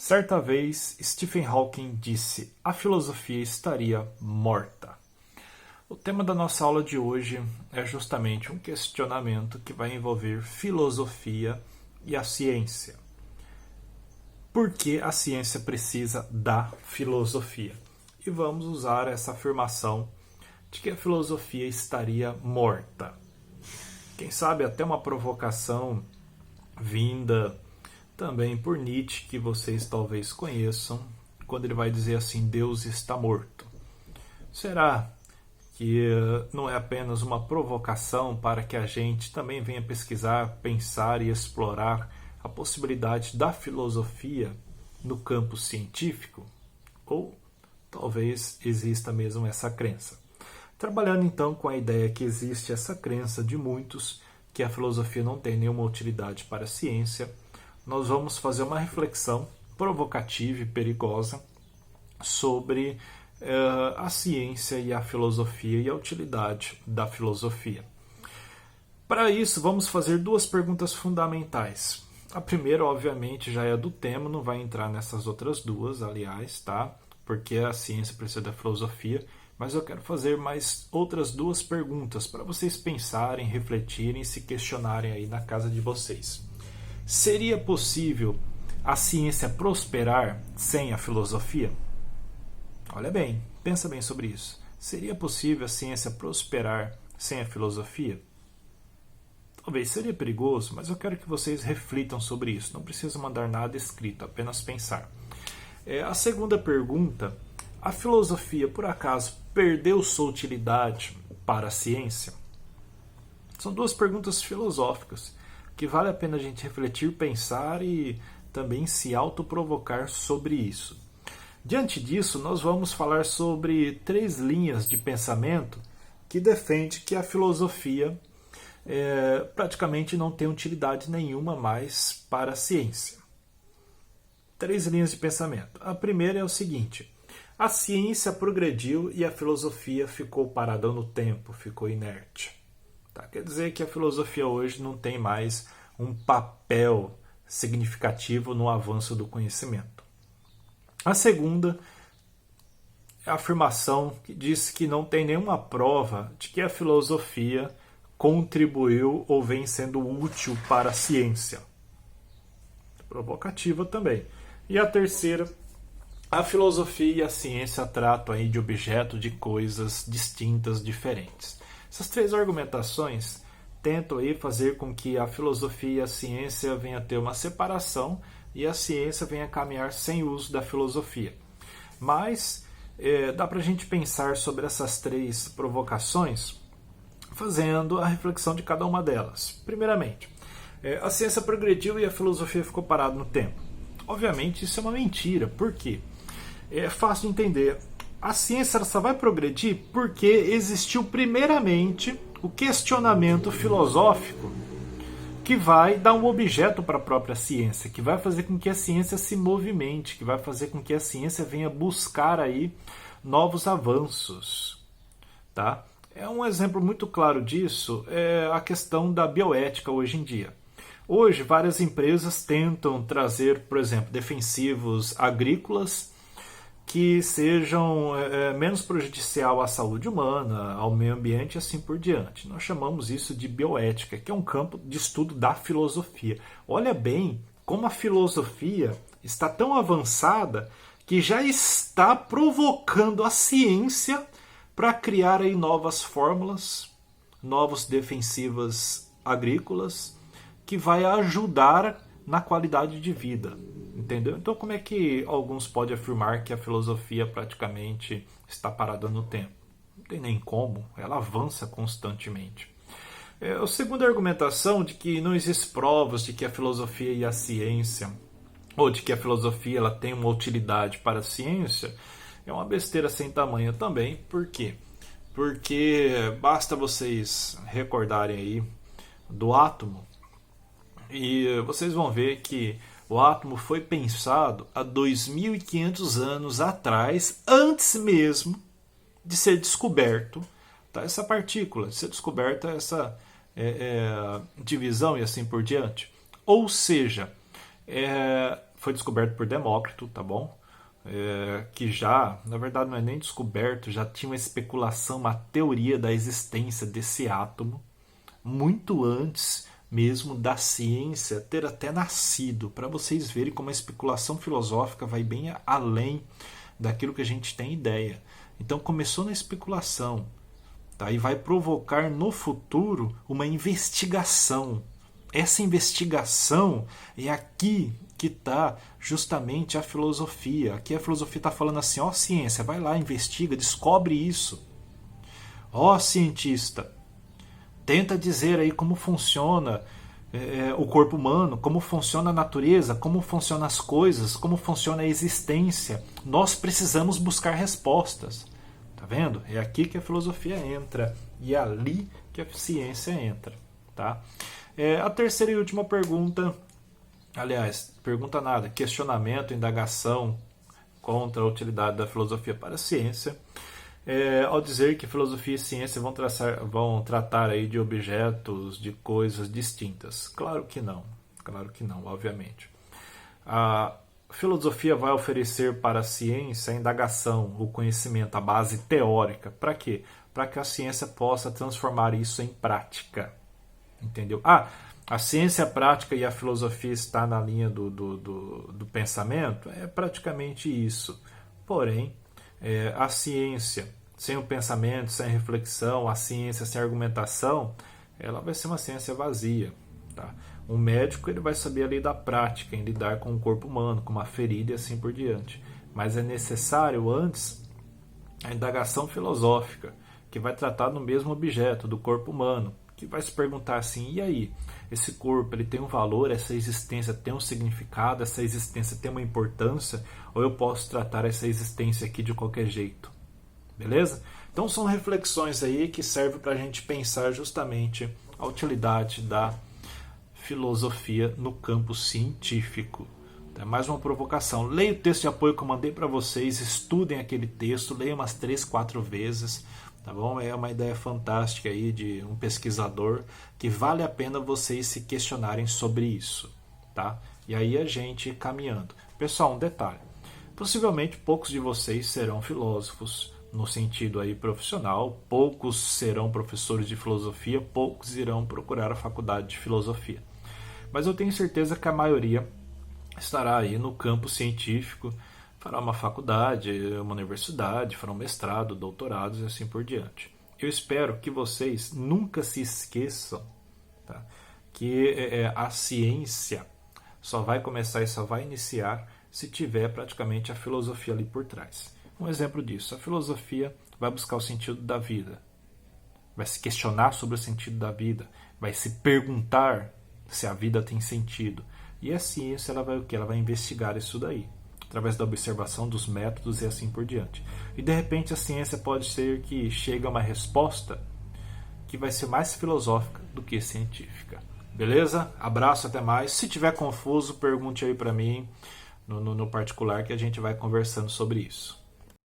Certa vez, Stephen Hawking disse: a filosofia estaria morta. O tema da nossa aula de hoje é justamente um questionamento que vai envolver filosofia e a ciência. Por que a ciência precisa da filosofia? E vamos usar essa afirmação de que a filosofia estaria morta. Quem sabe até uma provocação vinda também por Nietzsche, que vocês talvez conheçam, quando ele vai dizer assim: Deus está morto. Será que não é apenas uma provocação para que a gente também venha pesquisar, pensar e explorar a possibilidade da filosofia no campo científico? Ou talvez exista mesmo essa crença. Trabalhando então com a ideia que existe essa crença de muitos que a filosofia não tem nenhuma utilidade para a ciência, nós vamos fazer uma reflexão provocativa e perigosa sobre a ciência e a filosofia e a utilidade da filosofia. Para isso, vamos fazer duas perguntas fundamentais. A primeira, obviamente, já é do tema, não vai entrar nessas outras duas, aliás, tá? Porque a ciência precisa da filosofia, mas eu quero fazer mais outras duas perguntas para vocês pensarem, refletirem e se questionarem aí na casa de vocês. Seria possível a ciência prosperar sem a filosofia? Olha bem, pensa bem sobre isso. Seria possível a ciência prosperar sem a filosofia? Talvez seria perigoso, mas eu quero que vocês reflitam sobre isso. Não precisa mandar nada escrito, apenas pensar. A segunda pergunta: a filosofia, por acaso, perdeu sua utilidade para a ciência? São duas perguntas filosóficas que vale a pena a gente refletir, pensar e também se autoprovocar sobre isso. Diante disso, nós vamos falar sobre três linhas de pensamento que defendem que a filosofia praticamente não tem utilidade nenhuma mais para a ciência. Três linhas de pensamento. A primeira é o seguinte: a ciência progrediu e a filosofia ficou parada no tempo, ficou inerte. Tá? Quer dizer que a filosofia hoje não tem mais um papel significativo no avanço do conhecimento. A segunda é a afirmação que diz que não tem nenhuma prova de que a filosofia contribuiu ou vem sendo útil para a ciência. Provocativa também. E a terceira: a filosofia e a ciência tratam aí de objetos, de coisas distintas, diferentes. Essas três argumentações tentam aí fazer com que a filosofia e a ciência venham a ter uma separação e a ciência venha a caminhar sem o uso da filosofia. Mas dá para a gente pensar sobre essas três provocações fazendo a reflexão de cada uma delas. Primeiramente, a ciência progrediu e a filosofia ficou parada no tempo. Obviamente isso é uma mentira. Por quê? É fácil de entender. A ciência só vai progredir porque existiu primeiramente o questionamento filosófico que vai dar um objeto para a própria ciência, que vai fazer com que a ciência se movimente, que vai fazer com que a ciência venha buscar aí novos avanços. Tá? Um exemplo muito claro disso é a questão da bioética hoje em dia. Hoje, várias empresas tentam trazer, por exemplo, defensivos agrícolas que sejam menos prejudicial à saúde humana, ao meio ambiente e assim por diante. Nós chamamos isso de bioética, que é um campo de estudo da filosofia. Olha bem como a filosofia está tão avançada que já está provocando a ciência para criar aí novas fórmulas, novos defensivos agrícolas, que vai ajudar na qualidade de vida. Entendeu? Então, como é que alguns podem afirmar que a filosofia praticamente está parada no tempo? Não tem nem como, ela avança constantemente. A segunda argumentação de que não existem provas de que a filosofia e a ciência, ou de que a filosofia ela tem uma utilidade para a ciência, é uma besteira sem tamanho também. Por quê? Porque basta vocês recordarem aí do átomo e vocês vão ver que o átomo foi pensado há 2.500 anos atrás, antes mesmo de ser descoberto, tá? Essa partícula, de ser descoberta essa divisão e assim por diante. Ou seja, foi descoberto por Demócrito, tá bom? Que já, na verdade não é nem descoberto, já tinha uma especulação, uma teoria da existência desse átomo, muito antes mesmo da ciência ter até nascido, para vocês verem como a especulação filosófica vai bem além daquilo que a gente tem ideia. Então começou na especulação, tá? E vai provocar no futuro uma investigação. Essa investigação é aqui que está justamente a filosofia. Aqui a filosofia está falando assim, ó ciência, vai lá, investiga, descobre isso. Ó cientista, tenta dizer aí como funciona o corpo humano, como funciona a natureza, como funcionam as coisas, como funciona a existência. Nós precisamos buscar respostas. Tá vendo? É aqui que a filosofia entra e é ali que a ciência entra. Tá? A terceira e última pergunta, aliás, pergunta nada, questionamento, indagação contra a utilidade da filosofia para a ciência. Ao dizer que filosofia e ciência vão tratar aí de objetos, de coisas distintas. Claro que não, obviamente. A filosofia vai oferecer para a ciência a indagação, o conhecimento, a base teórica. Para quê? Para que a ciência possa transformar isso em prática. Entendeu? A ciência prática e a filosofia está na linha do pensamento? É praticamente isso. Porém, a ciência sem o pensamento, sem a reflexão, a ciência sem a argumentação, ela vai ser uma ciência vazia. Tá? Um médico ele vai saber a lei da prática, em lidar com o corpo humano, com uma ferida e assim por diante. Mas é necessário antes a indagação filosófica, que vai tratar do mesmo objeto, do corpo humano, que vai se perguntar assim, e aí? Esse corpo ele tem um valor, essa existência tem um significado, essa existência tem uma importância, ou eu posso tratar essa existência aqui de qualquer jeito? Beleza? Então são reflexões aí que servem para a gente pensar justamente a utilidade da filosofia no campo científico. É mais uma provocação. Leia o texto de apoio que eu mandei para vocês, estudem aquele texto, leiam umas 3, 4 vezes, tá bom? É uma ideia fantástica aí de um pesquisador que vale a pena vocês se questionarem sobre isso, tá? E aí a gente caminhando. Pessoal, um detalhe. Possivelmente poucos de vocês serão filósofos no sentido aí profissional, poucos serão professores de filosofia, poucos irão procurar a faculdade de filosofia. Mas eu tenho certeza que a maioria estará aí no campo científico, fará uma faculdade, uma universidade, fará um mestrado, doutorados e assim por diante. Eu espero que vocês nunca se esqueçam, tá, que a ciência só vai começar e só vai iniciar se tiver praticamente a filosofia ali por trás. Um exemplo disso, a filosofia vai buscar o sentido da vida, vai se questionar sobre o sentido da vida, vai se perguntar se a vida tem sentido. E a ciência ela vai o quê? Ela vai investigar isso daí, através da observação dos métodos e assim por diante. E de repente a ciência pode ser que chegue a uma resposta que vai ser mais filosófica do que científica. Beleza? Abraço, até mais. Se tiver confuso, pergunte aí para mim no particular que a gente vai conversando sobre isso.